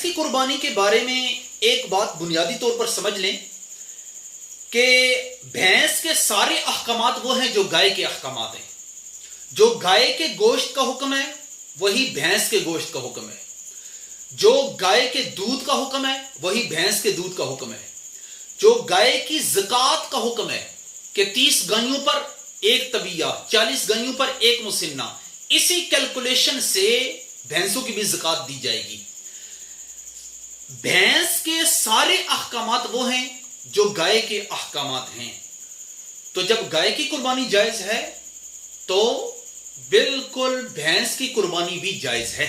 भैंस की कुर्बानी के बारे में एक बात बुनियादी तौर पर समझ लें कि भैंस के सारे अहकामात वो हैं जो गाय के अहकामात हैं। जो गाय के गोश्त का हुक्म है वही भैंस के गोश्त का हुक्म है। जो गाय के दूध का हुक्म है वही भैंस के दूध का हुक्म है। जो गाय की ज़कात का हुक्म है कि 30 गायों पर एक तबिया, 40 गायों पर एक मुसिन्ना, इसी कैलकुलेशन से भैंसों की भी ज़कात दी जाएगी। भैंस के सारे अहकामात वो हैं जो गाय के अहकामात हैं। तो जब गाय की कुर्बानी जायज है तो बिल्कुल भैंस की कुर्बानी भी जायज है।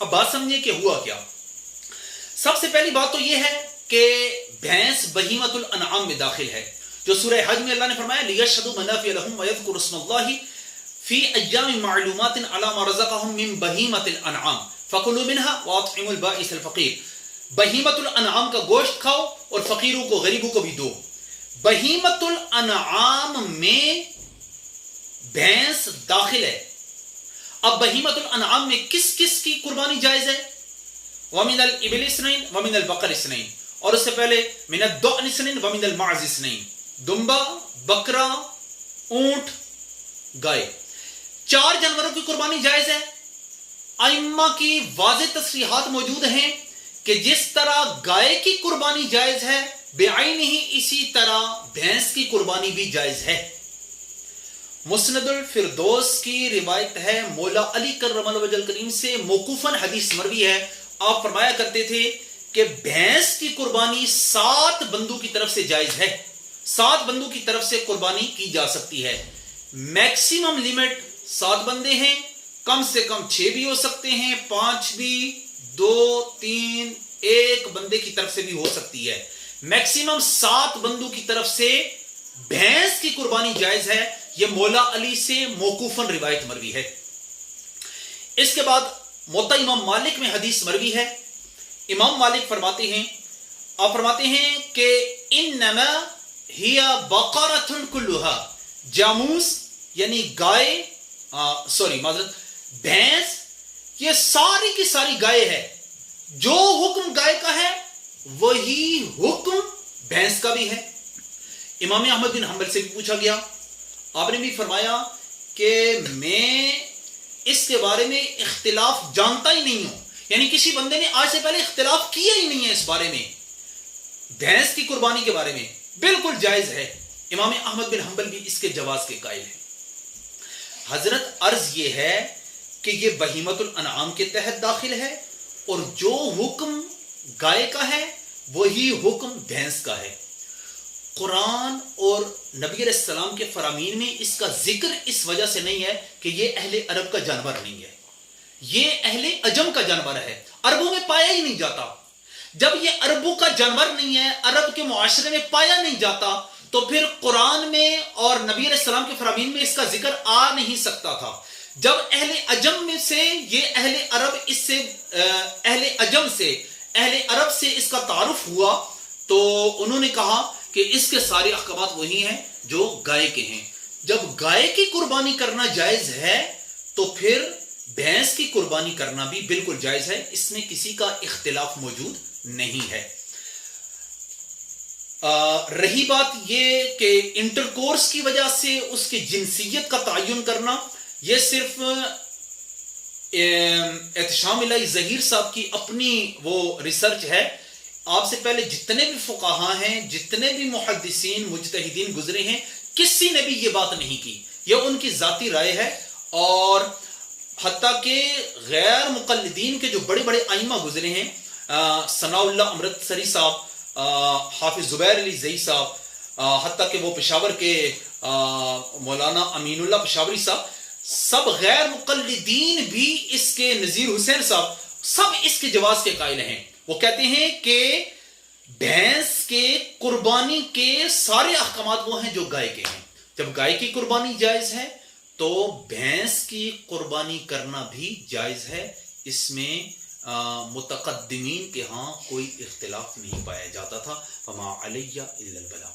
अब बात समझिए कि हुआ क्या। सबसे पहली बात तो यह है कि भैंस बहीमतुल अनआम में दाखिल है। जो सूरह हज में अल्लाह ने फरमाया लियशहदू मनाफिअ लहुम व यज़कुरु स्मल्लाहि फी अय्यामिन मालूमातिन अला मा रज़क़हुम मिन बहीमतिल अनआम फकुलू मिनहा व अत्इमुल बाइसल फकीर। बहीमतुल अनआम का गोश्त खाओ और फकीरों को, गरीबों को भी दो। बहीमतुल अनआम में भैंस दाखिल है। अब बहीमतुल अनआम में किस किस की कुर्बानी जायज है? वमिनल इबिल इस्नैन वमिनल बकर इस्नैन, और उससे पहले मिनद दुअन इस्नैन वमिनल माज़ इस्नैन। दुम्बा, बकरा, ऊंट, गाय, 4 जानवरों की कुर्बानी जायज है। अइम्मा की वाज़ेह तस्रीहात मौजूद हैं कि जिस तरह गाय की कुर्बानी जायज है बेआईनी ही इसी तरह भैंस की कुर्बानी भी जायज है। मुस्नदुल फिरदौस की रिवायत है मौला अली कर्रमल वजहल करीम से, मौकूफन हदीस मरवी है। आप फरमाया करते थे कि भैंस की कुर्बानी 7 बंदों की तरफ से जायज है। 7 बंदों की तरफ से कुर्बानी की जा सकती है। मैक्सिमम लिमिट 7 बंदे हैं, कम से कम 6 भी हो सकते हैं, 5 भी, 2, 3, 1 बंदे की तरफ से भी हो सकती है। मैक्सिमम 7 बंदों की तरफ से भैंस की कुर्बानी जायज है। यह मौला अली से मौकूफन रिवायत मरवी है। इसके बाद मुवत्ता इमाम मालिक में हदीस मरवी है। इमाम मालिक फरमाते हैं कि इन्नमा हिया बकरतुन कुल्लुहा, जामूस यानी गाय, भैंस, ये सारी की सारी गाय है। जो हुक्म गाय का है वही हुक्म भैंस का भी है। इमाम अहमद बिन हंबल से भी पूछा गया, आपने भी फरमाया कि मैं इसके बारे में इख्तिलाफ जानता ही नहीं हूं, यानी किसी बंदे ने आज से पहले इख्तिलाफ किया ही नहीं है इस बारे में, भैंस की कुर्बानी के बारे में बिल्कुल जायज है। इमाम अहमद बिन हंबल भी इसके जवाज के कायल हैं। हजरत अर्ज ये है कि ये बहीमतुल अनआम के तहत दाखिल है और जो हुक्म गाय का है वही हुक्म भैंस का है। कुरान और नबी अलैहि सलाम के फरामीन में इसका जिक्र इस वजह से नहीं है कि ये अहले अरब का जानवर नहीं है, ये अहले अजम का जानवर है, अरबों में पाया ही नहीं जाता। जब ये अरबों का जानवर नहीं है, अरब के मुआशरे में पाया नहीं जाता, तो फिर कुरान में और नबी अलैहि सलाम के फरामीन में इसका जिक्र आ नहीं सकता था। जब अहले अजम में से ये अहले अरब इससे अहले अजम से अहले अरब से इसका तारुफ हुआ तो उन्होंने कहा कि इसके सारे अहकामात वही हैं जो गाय के हैं। जब गाय की कुर्बानी करना जायज है तो फिर भैंस की कुर्बानी करना भी बिल्कुल जायज है, इसमें किसी का इख्तिलाफ मौजूद नहीं है। रही बात ये कि इंटरकोर्स की वजह से उसकी जिनसियत का तयन करना, यह सिर्फ एहतशाम इलाही ज़हीर साहब की अपनी वो रिसर्च है। आपसे पहले जितने भी फुकाहा हैं, जितने भी मुहद्दिसीन मुज्तहिदीन गुजरे हैं, किसी ने भी ये बात नहीं की, यह उनकी जाती राय है। और हत्ता के गैर मुक़ल्लिदीन के जो बड़े बड़े आइमा गुजरे हैं, सनाउल्लाह अमृतसरी साहब, हाफिज जुबैर अली ज़ई साहब, हत्ता के वो पेशावर के मौलाना अमीनुल्लाह पेशावरी साहब, सब गैर मुक़ल्लिदीन भी इसके, नज़ीर हुसैन साहब, सब इसके जवाज के कायल हैं। वो कहते हैं कि भैंस के कुर्बानी के सारे अहकामात वो हैं जो गाय के हैं। जब गाय की कुर्बानी जायज है तो भैंस की कुर्बानी करना भी जायज है। इसमें मुतक़द्दिमीन के यहाँ कोई इख्तिलाफ नहीं पाया जाता था। फमा अलैया इल्लल बलाग।